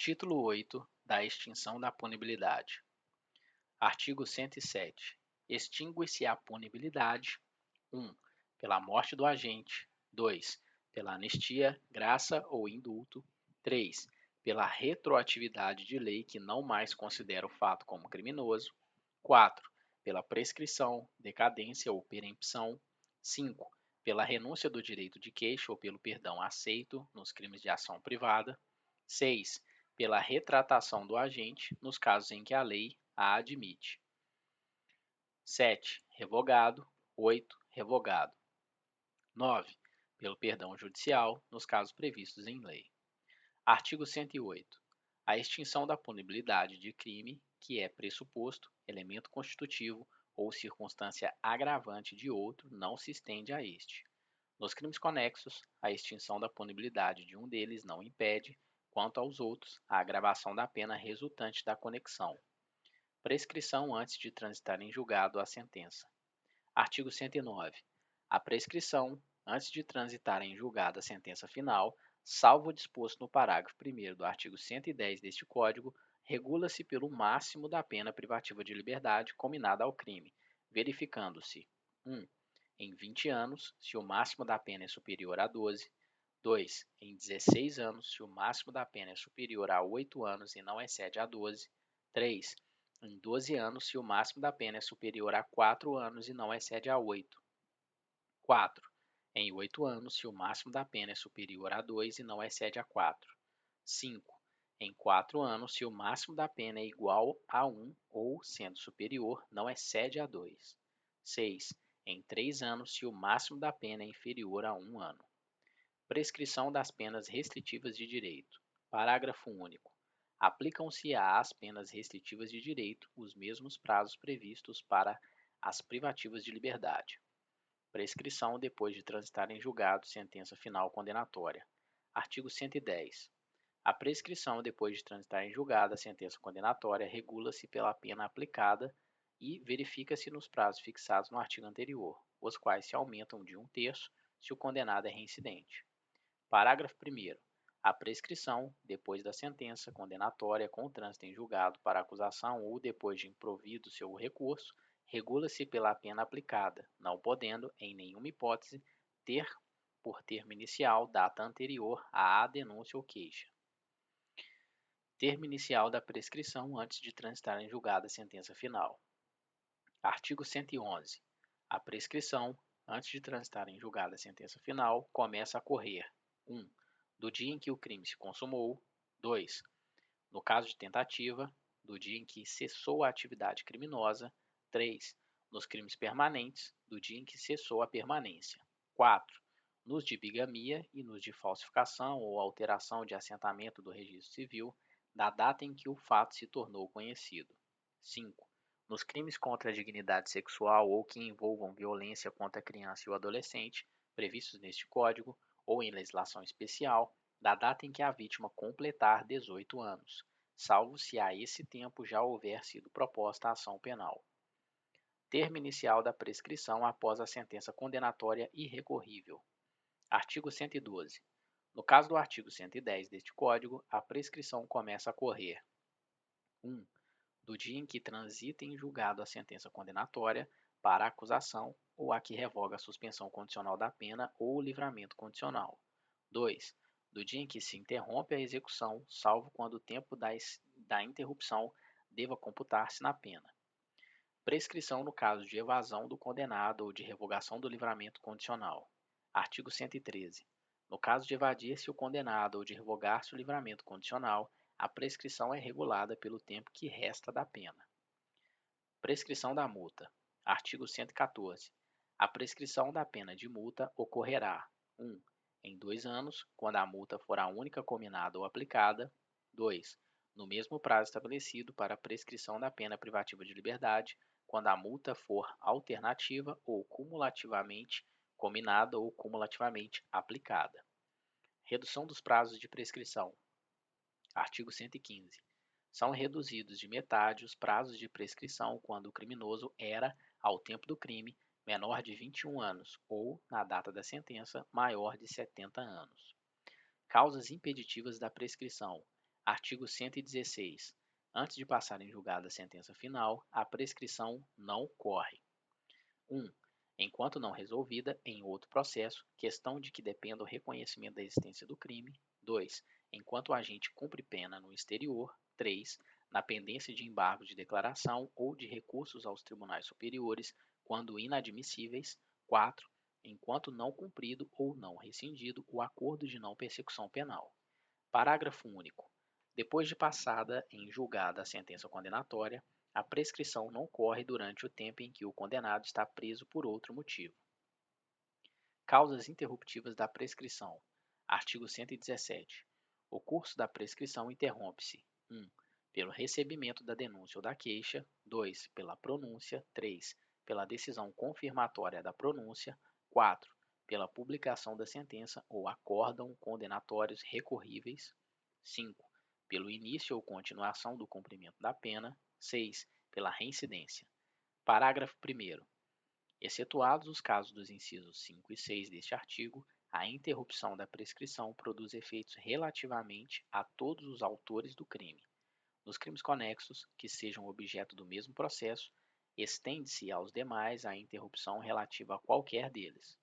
Título 8 da extinção da punibilidade. Artigo 107. Extingue-se a punibilidade: 1. Pela morte do agente. 2. Pela anistia, graça ou indulto. 3. Pela retroatividade de lei que não mais considera o fato como criminoso. 4. Pela prescrição, decadência ou perempção. 5. Pela renúncia do direito de queixa ou pelo perdão aceito nos crimes de ação privada. 6. Pela retratação do agente nos casos em que a lei a admite. 7. Revogado. 8. Revogado. 9. Pelo perdão judicial nos casos previstos em lei. Artigo 108. A extinção da punibilidade de crime que é pressuposto, elemento constitutivo ou circunstância agravante de outro não se estende a este. Nos crimes conexos, a extinção da punibilidade de um deles não impede, quanto aos outros, a agravação da pena resultante da conexão. Prescrição antes de transitar em julgado a sentença. Artigo 109. A prescrição, antes de transitar em julgado a sentença final, salvo o disposto no parágrafo 1º do artigo 110 deste Código, regula-se pelo máximo da pena privativa de liberdade cominada ao crime, verificando-se: 1. Em 20 anos, se o máximo da pena é superior a 12. 2. Em 16 anos, se o máximo da pena é superior a 8 anos e não excede a 12. 3. Em 12 anos, se o máximo da pena é superior a 4 anos e não excede a 8. 4. Em 8 anos, se o máximo da pena é superior a 2 e não excede a 4. 5. Em 4 anos, se o máximo da pena é igual a 1 ou, sendo superior, não excede a 2. 6. Em 3 anos, se o máximo da pena é inferior a 1 ano. Prescrição das penas restritivas de direito. Parágrafo único. Aplicam-se às penas restritivas de direito os mesmos prazos previstos para as privativas de liberdade. Prescrição depois de transitar em julgado sentença final condenatória. Artigo 110. A prescrição depois de transitar em julgado a sentença condenatória regula-se pela pena aplicada e verifica-se nos prazos fixados no artigo anterior, os quais se aumentam de 1/3 se o condenado é reincidente. Parágrafo 1º. A prescrição, depois da sentença condenatória com trânsito em julgado para acusação ou depois de improvido seu recurso, regula-se pela pena aplicada, não podendo, em nenhuma hipótese, ter por termo inicial data anterior à denúncia ou queixa. Termo inicial da prescrição antes de transitar em julgado a sentença final. Artigo 111. A prescrição, antes de transitar em julgado a sentença final, começa a correr: 1. Do dia em que o crime se consumou. 2. No caso de tentativa, do dia em que cessou a atividade criminosa. 3. Nos crimes permanentes, do dia em que cessou a permanência. 4. Nos de bigamia e nos de falsificação ou alteração de assentamento do registro civil, da data em que o fato se tornou conhecido. 5. Nos crimes contra a dignidade sexual ou que envolvam violência contra a criança e o adolescente, previstos neste Código, ou em legislação especial, da data em que a vítima completar 18 anos, salvo se a esse tempo já houver sido proposta a ação penal. Termo inicial da prescrição após a sentença condenatória irrecorrível. Artigo 112. No caso do artigo 110 deste Código, a prescrição começa a correr: 1. Do dia em que transita em julgado a sentença condenatória para a acusação ou a que revoga a suspensão condicional da pena ou o livramento condicional. 2. Do dia em que se interrompe a execução, salvo quando o tempo da interrupção deva computar-se na pena. Prescrição no caso de evasão do condenado ou de revogação do livramento condicional. Artigo 113. No caso de evadir-se o condenado ou de revogar-se o livramento condicional, a prescrição é regulada pelo tempo que resta da pena. Prescrição da multa. Artigo 114. A prescrição da pena de multa ocorrerá: 1. Em 2 anos, quando a multa for a única cominada ou aplicada. 2. No mesmo prazo estabelecido para a prescrição da pena privativa de liberdade, quando a multa for alternativa ou cumulativamente cominada ou cumulativamente aplicada. Redução dos prazos de prescrição. Artigo 115. São reduzidos de metade os prazos de prescrição quando o criminoso era, ao tempo do crime, menor de 21 anos ou, na data da sentença, maior de 70 anos. Causas impeditivas da prescrição. Artigo 116. Antes de passar em julgado a sentença final, a prescrição não corre. 1. Enquanto não resolvida em outro processo, questão de que dependa o reconhecimento da existência do crime. 2. Enquanto o agente cumpre pena no exterior. 3. Na pendência de embargo de declaração ou de recursos aos tribunais superiores, quando inadmissíveis. 4. Enquanto não cumprido ou não rescindido o acordo de não persecução penal. Parágrafo único. Depois de passada em julgada a sentença condenatória, a prescrição não corre durante o tempo em que o condenado está preso por outro motivo. Causas interruptivas da prescrição. Artigo 117. O curso da prescrição interrompe-se: 1. Pelo recebimento da denúncia ou da queixa. 2. Pela pronúncia. 3. Pela decisão confirmatória da pronúncia. 4. Pela publicação da sentença ou acórdão condenatórios recorríveis. 5. Pelo início ou continuação do cumprimento da pena. 6. Pela reincidência. Parágrafo 1º. Excetuados os casos dos incisos 5 e 6 deste artigo, a interrupção da prescrição produz efeitos relativamente a todos os autores do crime. Nos crimes conexos, que sejam objeto do mesmo processo, estende-se aos demais a interrupção relativa a qualquer deles.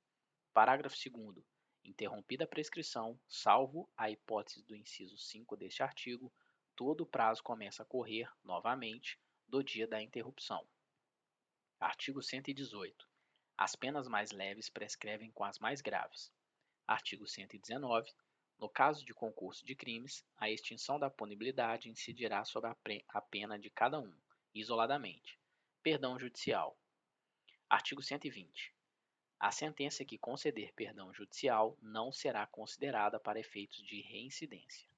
Parágrafo 2º. Interrompida a prescrição, salvo a hipótese do inciso 5 deste artigo, todo o prazo começa a correr, novamente, do dia da interrupção. Artigo 118. As penas mais leves prescrevem com as mais graves. Artigo 119. No caso de concurso de crimes, a extinção da punibilidade incidirá sobre a pena de cada um, isoladamente. Perdão judicial. Artigo 120. A sentença que conceder perdão judicial não será considerada para efeitos de reincidência.